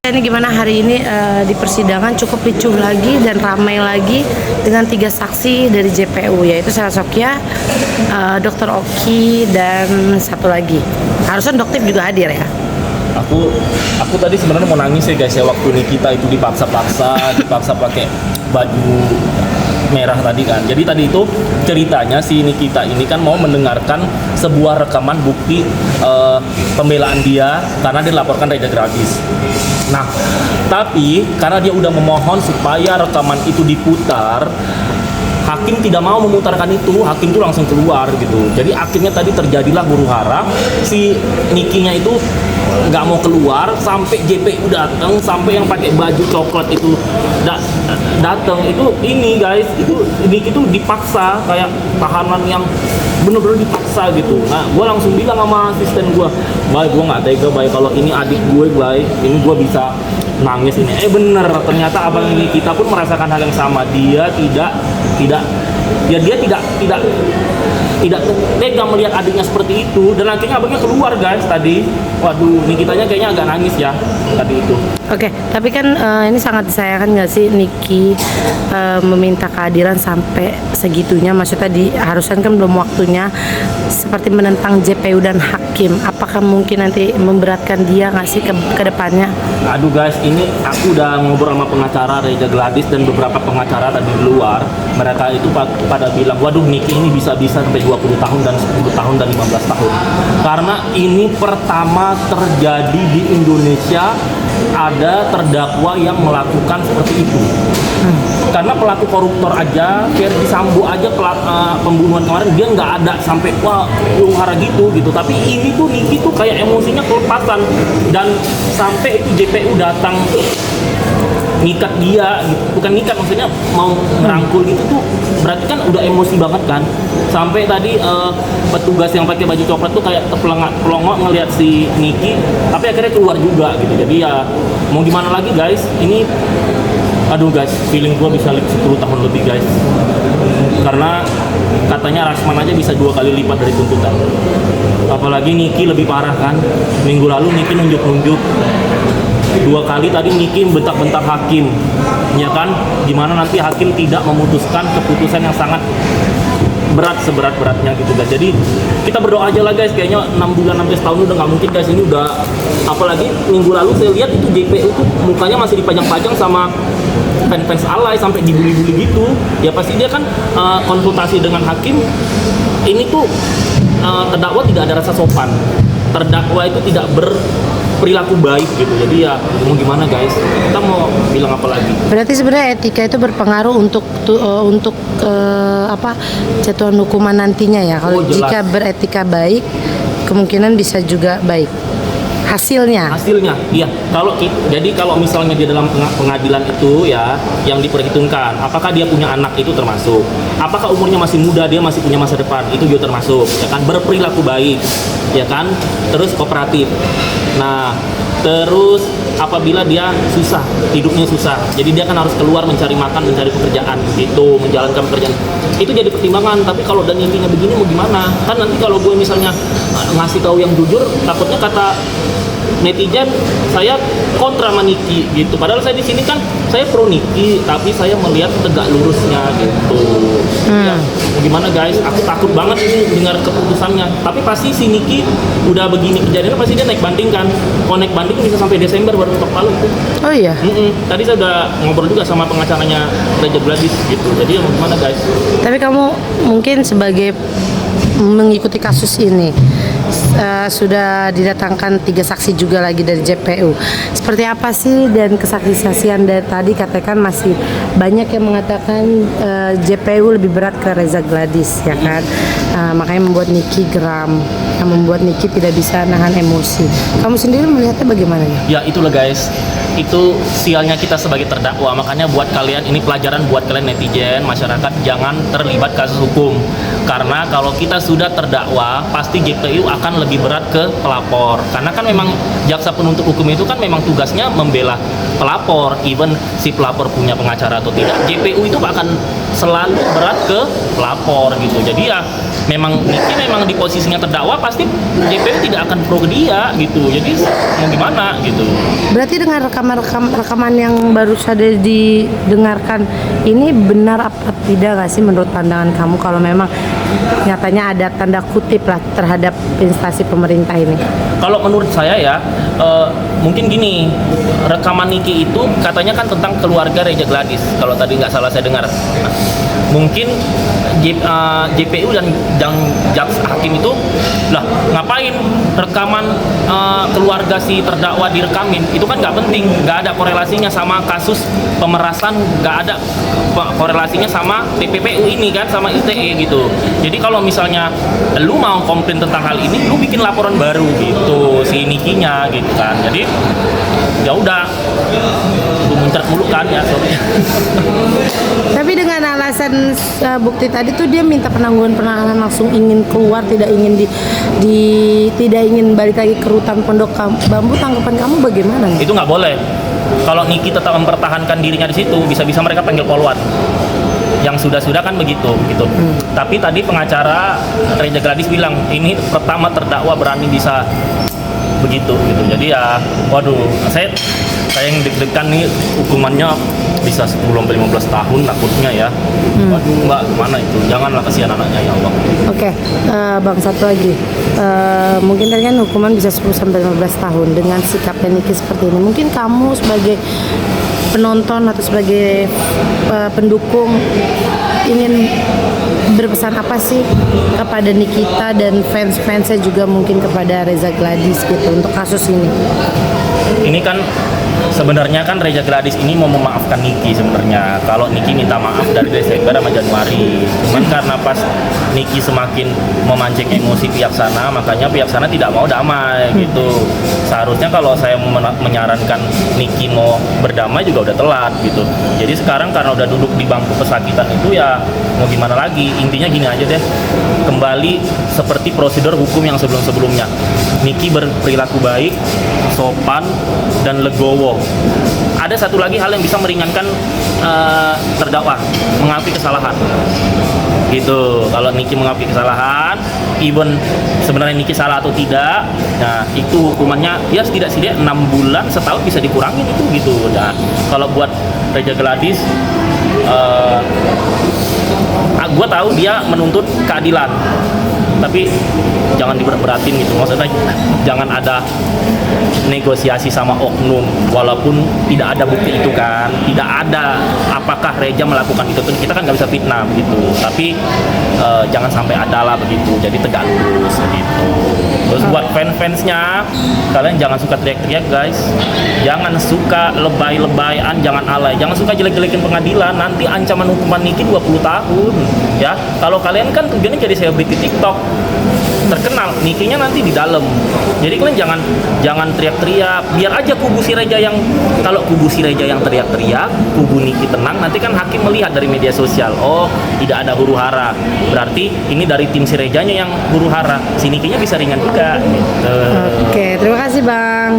Ini gimana hari ini di persidangan cukup ricuh lagi dan ramai lagi dengan 3 saksi dari JPU, yaitu Sarah Sokya, Dr. Oki, dan satu lagi. Harusnya Doktif juga hadir ya. Aku tadi sebenarnya mau nangis ya guys ya, waktu Nikita itu dipaksa pakai baju merah tadi kan. Jadi tadi itu ceritanya si Nikita ini kan mau mendengarkan sebuah rekaman bukti pembelaan dia karena dia dilaporkan Reza Gratis. Nah, tapi karena dia udah memohon supaya rekaman itu diputar, hakim tidak mau memutarkan itu, hakim itu langsung keluar gitu. Jadi akhirnya tadi terjadilah huru-hara, si Nikinya itu nggak mau keluar sampai JPU datang, sampai yang pakai baju coklat itu datang. Itu ini guys, itu Niki itu dipaksa kayak tahanan yang bener-bener dipaksa gitu. Nah, gue langsung bilang sama asisten gue, "Bay, gue nggak tega, Bay, kalau ini adik gue, Bay, ini gue bisa nangis ini." Bener, ternyata abang ini kita pun merasakan hal yang sama. Dia tidak tega melihat adiknya seperti itu, dan akhirnya abangnya keluar guys tadi. Waduh, Nikitanya kayaknya agak nangis ya tadi itu. Oke, tapi kan ini sangat disayangkan nggak sih Niki meminta kehadiran sampai segitunya? Maksudnya harusnya kan belum waktunya, seperti menentang JPU dan hakim. Apakah mungkin nanti memberatkan dia nggak sih ke depannya? Aduh guys, ini aku udah ngobrol sama pengacara Reza Gladys dan beberapa pengacara tadi di luar. Mereka itu pada bilang, waduh Niki ini bisa-bisa sampai 20 tahun dan 10 tahun dan 15 tahun. Karena ini pertama terjadi di Indonesia ada terdakwa yang melakukan seperti itu. Karena pelaku koruptor aja, Verdi Sambo aja pembunuhan kemarin dia nggak ada sampai wah huru-hara gitu. Tapi ini tuh Niki tuh kayak emosinya kelepasan, dan sampai itu JPU datang ngikat dia gitu. Bukan ngikat, maksudnya mau merangkul gitu tuh berarti kan udah emosi banget kan. Sampai tadi petugas yang pakai baju coklat tuh kayak pelongok ngelihat si Niki, tapi akhirnya keluar juga gitu. Jadi ya mau gimana lagi guys, ini aduh guys, feeling gua bisa 10 tahun lebih guys. Karena katanya Rasman aja bisa 2 kali lipat dari tuntutan. Apalagi Niki lebih parah kan. Minggu lalu Niki nunjuk-nunjuk 2 kali, tadi Niki bentak-bentak hakim, ya kan? Gimana nanti hakim tidak memutuskan keputusan yang sangat berat seberat-beratnya gitu guys. Jadi kita berdoa aja lah guys, kayaknya 6 bulan 16 tahun udah nggak mungkin guys. Ini udah, apalagi minggu lalu saya lihat itu JPU tuh mukanya masih dipajang-pajang sama fans alay, sampai dibully-bully gitu. Ya pasti dia kan konsultasi dengan hakim. Ini tuh terdakwa tidak ada rasa sopan, terdakwa itu tidak berperilaku baik gitu. Jadi ya mau gimana guys, kita mau bilang apa lagi? Berarti sebenarnya etika itu berpengaruh untuk jatuhan hukuman nantinya ya. Kalau jika beretika baik, kemungkinan bisa juga baik hasilnya, iya. Kalau misalnya di dalam pengadilan itu ya, yang diperhitungkan apakah dia punya anak, itu termasuk. Apakah umurnya masih muda, dia masih punya masa depan, itu juga termasuk, ya kan. Berperilaku baik, ya kan. Terus kooperatif. Nah, terus apabila dia susah, hidupnya susah, jadi dia kan harus keluar mencari makan, mencari pekerjaan, itu menjalankan pekerjaan, itu jadi pertimbangan. Tapi kalau dan intinya begini mau gimana? Kan nanti kalau gue misalnya ngasih tahu yang jujur, takutnya kata netizen saya kontra sama Niki gitu. Padahal saya di sini kan saya pro Niki, tapi saya melihat tegak lurusnya gitu. Ya, gimana guys? Aku takut banget ini dengar keputusannya. Tapi pasti si Niki udah begini kejadiannya, pasti dia naik banding kan. Kalau naik banding bisa sampai Desember baru ketok palu tuh. Oh iya. Tadi saya udah ngobrol juga sama pengacaranya Reza Gladys gitu. Jadi ya mau gimana guys? Tapi kamu mungkin sebagai mengikuti kasus ini sudah didatangkan 3 saksi juga lagi dari JPU. Seperti apa sih, dan kesaksian dari tadi katakan masih banyak yang mengatakan JPU lebih berat ke Reza Gladys, ya kan? Makanya membuat Niki geram, membuat Niki tidak bisa nahan emosi. Kamu sendiri melihatnya bagaimana ya? Ya itulah guys, itu sialnya kita sebagai terdakwa. Makanya buat kalian, ini pelajaran buat kalian netizen, masyarakat, jangan terlibat kasus hukum. Karena kalau kita sudah terdakwa, pasti JPU akan lebih berat ke pelapor. Karena kan memang jaksa penuntut hukum itu kan memang tugasnya membela pelapor, even si pelapor punya pengacara atau tidak, JPU itu akan selalu berat ke pelapor gitu. Jadi ya memang Niki memang di posisinya terdakwa, pasti JPU tidak akan pro ke dia gitu. Jadi mau gimana gitu. Berarti dengan rekaman yang baru saja didengarkan ini benar apa tidak nggak sih menurut pandangan kamu kalau memang nyatanya ada tanda kutip lah terhadap instansi pemerintah ini? Kalau menurut saya ya, mungkin gini, rekaman Niki itu katanya kan tentang keluarga Reja Gladys, kalau tadi nggak salah saya dengar. Nah, mungkin JPU dan jaksa hakim itu lah ngapain rekaman keluarga si terdakwa direkamin, itu kan nggak penting, nggak ada korelasinya sama kasus pemerasan, nggak ada korelasinya sama TPPU ini kan, sama ITE gitu. Jadi kalau misalnya lu mau komplain tentang hal ini, lu bikin laporan baru gitu si Nikinya gitu kan. Jadi ya udah, lu muncrat mulu kan ya, sorry. Tapi dengan alasan bukti tadi tuh dia minta penangguhan penahanan, langsung ingin keluar, tidak ingin tidak ingin balik lagi ke rutan Pondok Bambu. Tanggapan kamu bagaimana? Itu nggak boleh. Kalau Niki tetap mempertahankan dirinya di situ, bisa-bisa mereka panggil polwan. Yang sudah-sudah kan begitu gitu. Tapi tadi pengacara Reja Gladys bilang ini pertama terdakwa berani bisa begitu gitu. Jadi ya waduh, saya yang deg-degan nih, hukumannya bisa 10-15 tahun takutnya ya. Waduh Mbak, mana itu, janganlah, kasihan anaknya ya Allah. Oke, Bang, satu lagi. Mungkin tadi kan hukuman bisa 10-15 tahun dengan sikapnya Niki seperti ini. Mungkin kamu sebagai penonton atau sebagai pendukung ingin berpesan apa sih kepada Nikita dan fans-fansnya, juga mungkin kepada Reza Gladys gitu untuk kasus ini? Ini kan sebenarnya kan Reja Gladys ini mau memaafkan Niki sebenarnya. Kalau Niki minta maaf dari Desember sama Januari. Cuman karena pas Niki semakin memancing emosi pihak sana, makanya pihak sana tidak mau damai gitu. Seharusnya kalau saya menyarankan Niki mau berdamai juga udah telat gitu. Jadi sekarang karena udah duduk di bangku pesakitan itu ya mau gimana lagi. Intinya gini aja deh, kembali seperti prosedur hukum yang sebelum-sebelumnya. Niki berperilaku baik, sopan, dan legowo. Ada satu lagi hal yang bisa meringankan terdakwa, mengakui kesalahan. Gitu. Kalau Niki mengakui kesalahan, even sebenarnya Niki salah atau tidak, nah itu hukumannya ya setidak-tidaknya 6 bulan, setahun bisa dikurangin itu gitu. Nah, kalau buat Reja Gladys, gue tahu dia menuntut keadilan, tapi jangan diberat-beratin gitu. Maksudnya jangan ada negosiasi sama oknum walaupun tidak ada bukti itu kan, tidak ada apakah Reja melakukan itu, kita kan nggak bisa fitnah begitu. Tapi jangan sampai ada lah begitu, jadi tegak lurus begitu. Terus buat fans-fansnya, kalian jangan suka teriak-teriak guys, jangan suka lebay-lebayan, jangan alay, jangan suka jelek-jelekin pengadilan, nanti ancaman hukuman Niki 20 tahun ya. Kalau kalian kan tujuannya jadi selebriti TikTok terkenal, Nikinya nanti di dalam. Jadi kalian jangan teriak-teriak, biar aja kubu si Reja yang, kalau kubu si Reja yang teriak-teriak, kubu Niki tenang, nanti kan hakim melihat dari media sosial, oh tidak ada huru hara, berarti ini dari tim si Rejanya yang huru hara, si Nikinya bisa ringan juga gitu. Oke, terima kasih Bang.